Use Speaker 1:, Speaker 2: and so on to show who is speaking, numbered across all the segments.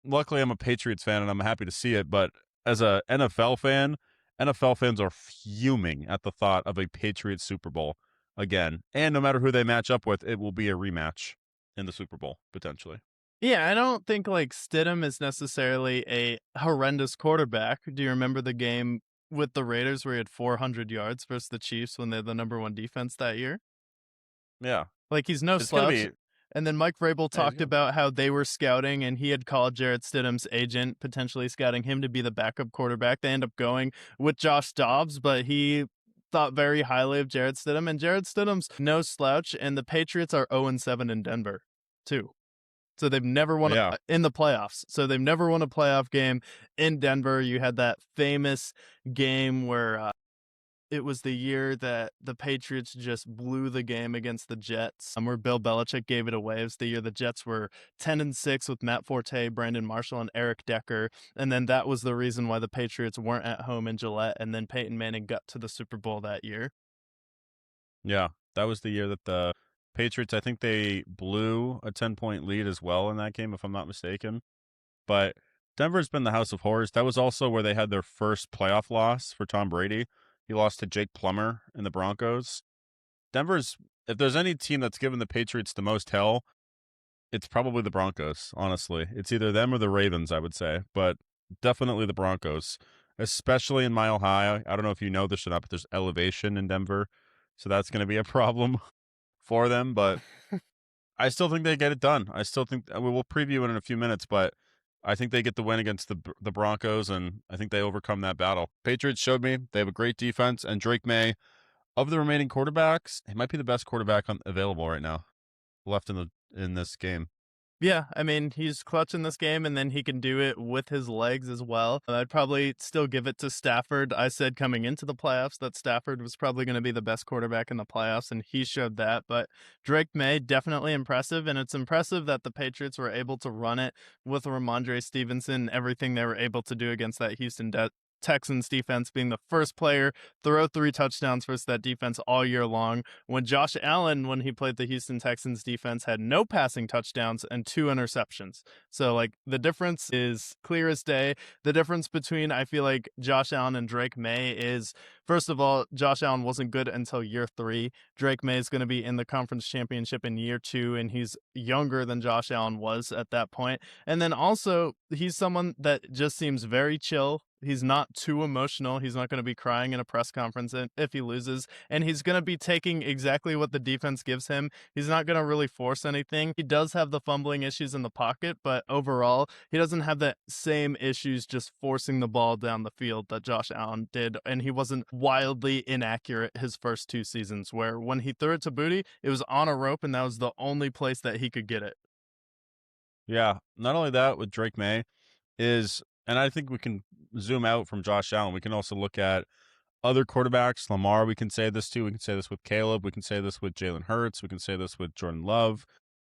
Speaker 1: luckily I'm a Patriots fan and I'm happy to see it, but as a NFL fans are fuming at the thought of a Patriots Super Bowl again. And no matter who they match up with, it will be a rematch in the Super Bowl potentially.
Speaker 2: Yeah, I don't think like Stidham is necessarily a horrendous quarterback. Do you remember the game with the Raiders where he had 400 yards versus the Chiefs when they're the number one defense that year?
Speaker 1: Yeah.
Speaker 2: Like he's no
Speaker 1: It's going to
Speaker 2: slouch.
Speaker 1: be
Speaker 2: And then Mike Vrabel
Speaker 1: yeah, he's
Speaker 2: talked
Speaker 1: good.
Speaker 2: about how they were scouting and he had called Jarrett Stidham's agent, potentially scouting him to be the backup quarterback. They end up going with Josh Dobbs, but he thought very highly of Jarrett Stidham. And Jarrett Stidham's no slouch, and the Patriots are 0-7 in Denver, too. So they've never won
Speaker 1: Yeah.
Speaker 2: in the playoffs. So they've never won a playoff game in Denver. You had that famous game where it was the year that the Patriots just blew the game against the Jets, where Bill Belichick gave it away. It was the year the Jets were 10-6 with Matt Forte, Brandon Marshall, and Eric Decker. And then that was the reason why the Patriots weren't at home in Gillette. And then Peyton Manning got to the Super Bowl that year.
Speaker 1: Yeah. That was the year that the Patriots, I think they blew a 10-point lead as well in that game, if I'm not mistaken. But Denver's been the house of horrors. That was also where they had their first playoff loss for Tom Brady. He lost to Jake Plummer in the Broncos. Denver's, if there's any team that's given the Patriots the most hell, it's probably the Broncos, honestly. It's either them or the Ravens, I would say, but definitely the Broncos, especially in Mile High. I don't know if you know this or not, but there's elevation in Denver. So that's going to be a problem for them, but I still think they get it done. I still think we'll preview it in a few minutes, but I think they get the win against the Broncos, and I think they overcome that battle. Patriots showed me they have a great defense, and Drake May, of the remaining quarterbacks, he might be the best quarterback available right now, left in this game.
Speaker 2: Yeah, I mean, he's clutch in this game, and then he can do it with his legs as well. I'd probably still give it to Stafford. I said coming into the playoffs that Stafford was probably going to be the best quarterback in the playoffs, and he showed that. But Drake May, definitely impressive, and it's impressive that the Patriots were able to run it with Ramondre Stevenson, everything they were able to do against that Texans defense, being the first player throw 3 touchdowns versus that defense all year long. When Josh Allen, when he played the Houston Texans defense, had no passing touchdowns and 2 interceptions. So like the difference is clear as day. The difference between I feel like Josh Allen and Drake May is, first of all, Josh Allen wasn't good until year 3. Drake May is going to be in the conference championship in year 2, and he's younger than Josh Allen was at that point. And then also he's someone that just seems very chill. He's not too emotional. He's not going to be crying in a press conference if he loses. And he's going to be taking exactly what the defense gives him. He's not going to really force anything. He does have the fumbling issues in the pocket, but overall, he doesn't have the same issues just forcing the ball down the field that Josh Allen did. And he wasn't wildly inaccurate his first 2 seasons, where when he threw it to Booty, it was on a rope, and that was the only place that he could get it.
Speaker 1: Yeah, not only that with Drake May and I think we can zoom out from Josh Allen. We can also look at other quarterbacks. Lamar, we can say this too. We can say this with Caleb. We can say this with Jalen Hurts. We can say this with Jordan Love.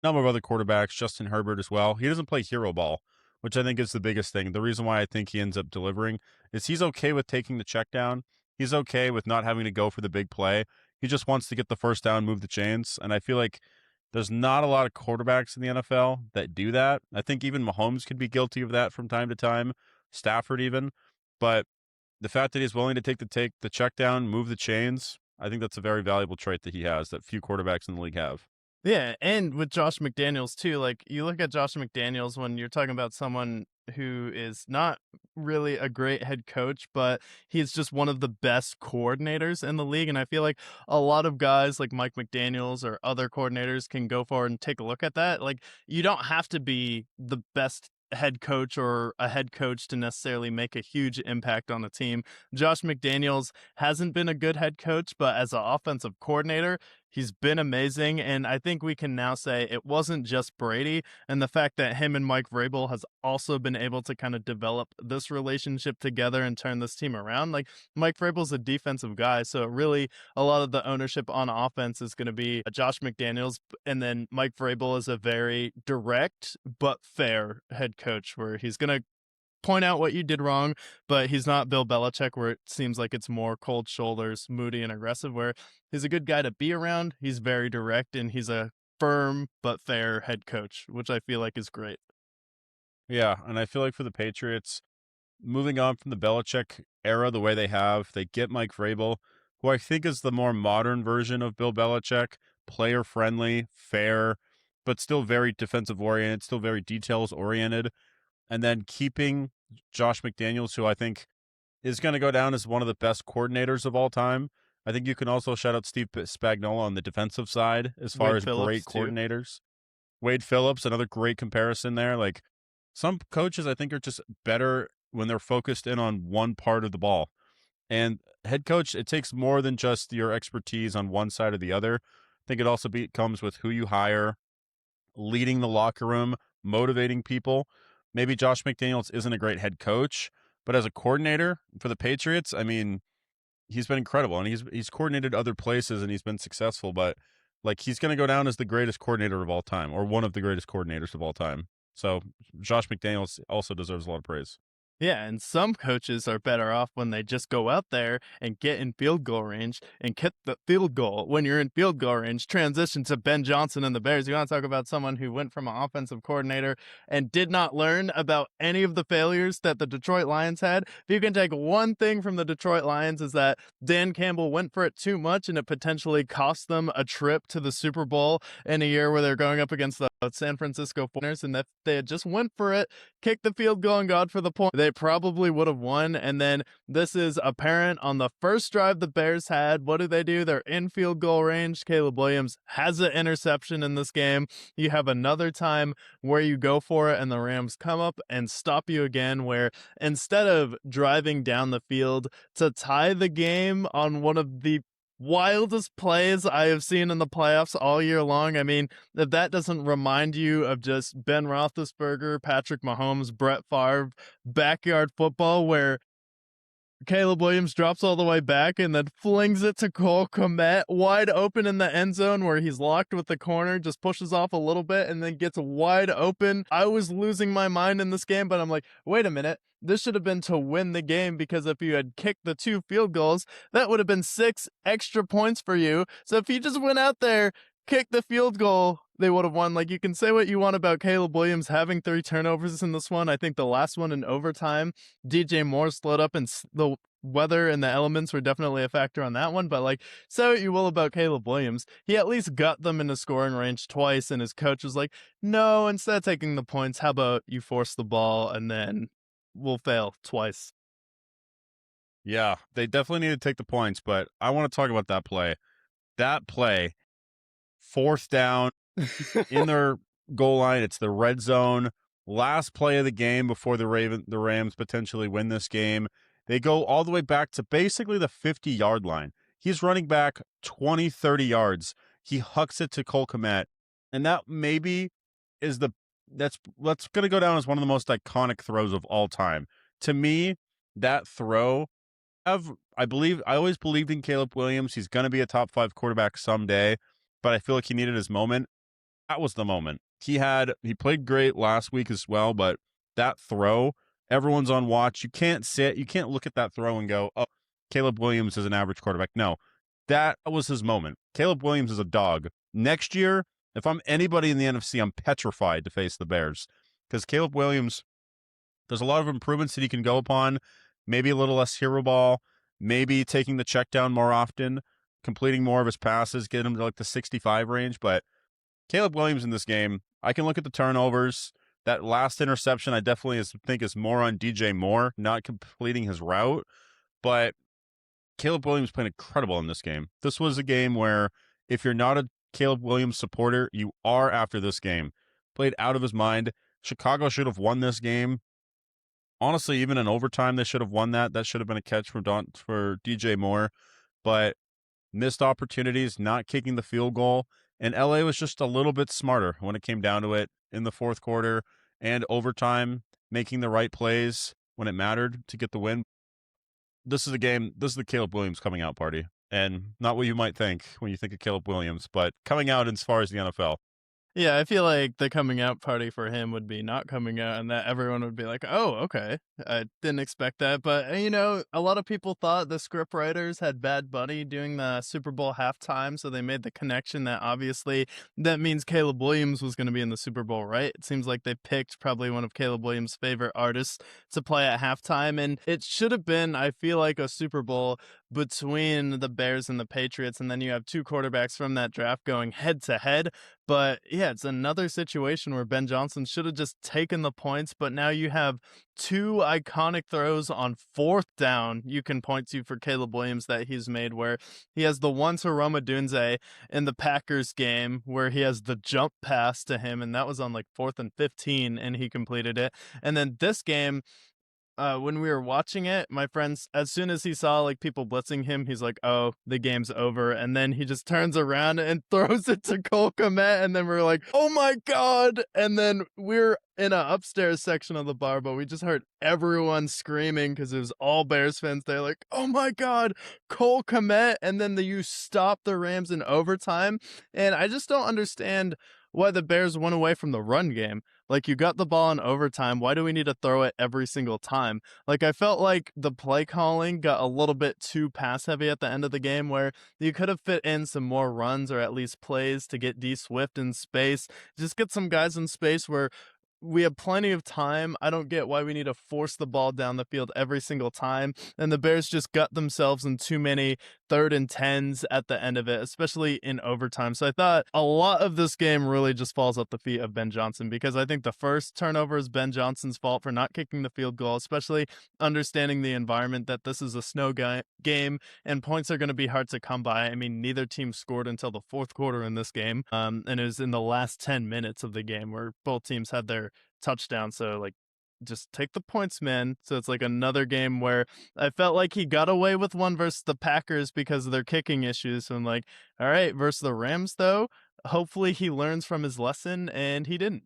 Speaker 1: Number of other quarterbacks, Justin Herbert as well. He doesn't play hero ball, which I think is the biggest thing. The reason why I think he ends up delivering is he's okay with taking the check down. He's okay with not having to go for the big play. He just wants to get the first down, move the chains. And I feel like there's not a lot of quarterbacks in the NFL that do that. I think even Mahomes could be guilty of that from time to time, Stafford even. But the fact that he's willing to take the check down, move the chains, I think that's a very valuable trait that he has that few quarterbacks in the league have.
Speaker 2: Yeah, and with Josh McDaniels too, like you look at Josh McDaniels when you're talking about someone who is not really a great head coach, but he's just one of the best coordinators in the league. And I feel like a lot of guys like Mike McDaniels or other coordinators can go forward and take a look at that. Like you don't have to be the best head coach or a head coach to necessarily make a huge impact on the team. Josh McDaniels hasn't been a good head coach, but as an offensive coordinator, he's been amazing. And I think we can now say it wasn't just Brady, and the fact that him and Mike Vrabel has also been able to kind of develop this relationship together and turn this team around. Like Mike Vrabel's a defensive guy, so really a lot of the ownership on offense is going to be Josh McDaniels, and then Mike Vrabel is a very direct but fair head coach where he's going to point out what you did wrong, but he's not Bill Belichick, where it seems like it's more cold shoulders, moody, and aggressive, where he's a good guy to be around. He's very direct, and he's a firm but fair head coach, which I feel like is great.
Speaker 1: Yeah, and I feel like for the Patriots, moving on from the Belichick era the way they have, they get Mike Vrabel, who I think is the more modern version of Bill Belichick, player friendly, fair, but still very defensive oriented, still very details oriented. And then keeping Josh McDaniels, who I think is going to go down as one of the best coordinators of all time. I think you can also shout out Steve Spagnuolo on the defensive side as far
Speaker 2: Wade
Speaker 1: as great
Speaker 2: Phillips too.
Speaker 1: coordinators. Wade Phillips, another great comparison there. Like some coaches, I think are just better when they're focused in on one part of the ball. And head coach, it takes more than just your expertise on one side or the other. I think it also comes with who you hire, leading the locker room, motivating people. Maybe Josh McDaniels isn't a great head coach, but as a coordinator for the Patriots, I mean, he's been incredible, and he's coordinated other places and he's been successful. But like he's going to go down as the greatest coordinator of all time, or one of the greatest coordinators of all time. So Josh McDaniels also deserves a lot of praise.
Speaker 2: Yeah, and some coaches are better off when they just go out there and get in field goal range and kick the field goal. When you're in field goal range, transition to Ben Johnson and the Bears. You want to talk about someone who went from an offensive coordinator and did not learn about any of the failures that the Detroit Lions had. If you can take one thing from the Detroit Lions is that Dan Campbell went for it too much and it potentially cost them a trip to the Super Bowl in a year where they're going up against the San Francisco 49ers. And if they had just went for it, kicked the field goal and got for the point, they probably would have won. And then this is apparent on the first drive the Bears had. What do? They're in field goal range. Caleb Williams has an interception in this game. You have another time where you go for it and the Rams come up and stop you again, where instead of driving down the field to tie the game on one of the wildest plays I have seen in the playoffs all year long. I mean, if that doesn't remind you of just Ben Roethlisberger, Patrick Mahomes, Brett Favre, backyard football, where Caleb Williams drops all the way back and then flings it to Cole Kmet wide open in the end zone where he's locked with the corner, just pushes off a little bit and then gets wide open. I was losing my mind in this game, but I'm like, wait a minute. This should have been to win the game because if you had kicked the 2 field goals, that would have been 6 extra points for you. So if you just went out there, kicked the field goal, they would have won. Like, you can say what you want about Caleb Williams having 3 turnovers in this one. I think the last one in overtime, DJ Moore slowed up and the weather and the elements were definitely a factor on that one. But like, say what you will about Caleb Williams, he at least got them in the scoring range twice. And his coach was like, no, instead of taking the points, how about you force the ball and then we'll fail twice.
Speaker 1: Yeah, they definitely need to take the points, but I want to talk about that play. That play, fourth down in their goal line. It's the red zone. Last play of the game before the Rams potentially win this game. They go all the way back to basically the 50-yard line. He's running back 20, 30 yards. He hucks it to Cole Kmet. And that maybe is that's going to go down as one of the most iconic throws of all time. To me, that throw, I always believed in Caleb Williams. He's going to be a top 5 quarterback someday, but I feel like he needed his moment. That was the moment. He played great last week as well, but that throw, everyone's on watch. You can't look at that throw and go, "Oh, Caleb Williams is an average quarterback." No. That was his moment. Caleb Williams is a dog. Next year, if I'm anybody in the NFC, I'm petrified to face the Bears because Caleb Williams, there's a lot of improvements that he can go upon. Maybe a little less hero ball, maybe taking the check down more often, completing more of his passes, get him to like the 65 range, but Caleb Williams in this game, I can look at the turnovers. That last interception, I definitely think is more on DJ Moore, not completing his route. But Caleb Williams played incredible in this game. This was a game where if you're not a Caleb Williams supporter, you are after this game. Played out of his mind. Chicago should have won this game. Honestly, even in overtime, they should have won that. That should have been a catch for DJ Moore. But missed opportunities, not kicking the field goal. And LA was just a little bit smarter when it came down to it in the fourth quarter and overtime, making the right plays when it mattered to get the win. This is the Caleb Williams coming out party. And not what you might think when you think of Caleb Williams, but coming out as far as the NFL.
Speaker 2: Yeah, I feel like the coming out party for him would be not coming out, and that everyone would be like, "Oh, okay, I didn't expect that." But a lot of people thought the script writers had Bad Bunny doing the Super Bowl halftime, so they made the connection that obviously that means Caleb Williams was going to be in the Super Bowl, right? It seems like they picked probably one of Caleb Williams' favorite artists to play at halftime, and it should have been, I feel like, a Super Bowl between the Bears and the Patriots, and then you have two quarterbacks from that draft going head to head. But yeah, it's another situation where Ben Johnson should have just taken the points, but now you have two iconic throws on fourth down you can point to for Caleb Williams that he's made, where he has the one to Roma Dunze in the Packers game where he has the jump pass to him, and that was on like 4th and 15, and he completed it. And then this game, when we were watching it, my friends, as soon as he saw like people blitzing him, he's like, "Oh, the game's over." And then he just turns around and throws it to Cole Kmet, and then we're like, "Oh my god!" And then we're in a upstairs section of the bar, but we just heard everyone screaming because it was all Bears fans. They're like, "Oh my god, Cole Kmet!" And then you stop the Rams in overtime, and I just don't understand why the Bears went away from the run game. Like, you got the ball in overtime. Why do we need to throw it every single time? Like, I felt like the play calling got a little bit too pass heavy at the end of the game where you could have fit in some more runs or at least plays to get D Swift in space. Just get some guys in space where we have plenty of time. I don't get why we need to force the ball down the field every single time. And the Bears just got themselves in too many 3rd and 10s at the end of it, especially in overtime. So I thought a lot of this game really just falls at the feet of Ben Johnson, because I think the first turnover is Ben Johnson's fault for not kicking the field goal, especially understanding the environment that this is a game and points are going to be hard to come by. I mean, neither team scored until the fourth quarter in this game. And it was in the last 10 minutes of the game where both teams had their touchdown. So, like, just take the points, man. So it's like another game where I felt like he got away with one versus the Packers because of their kicking issues. So I'm like, all right, versus the Rams, though, hopefully he learns from his lesson, and he didn't.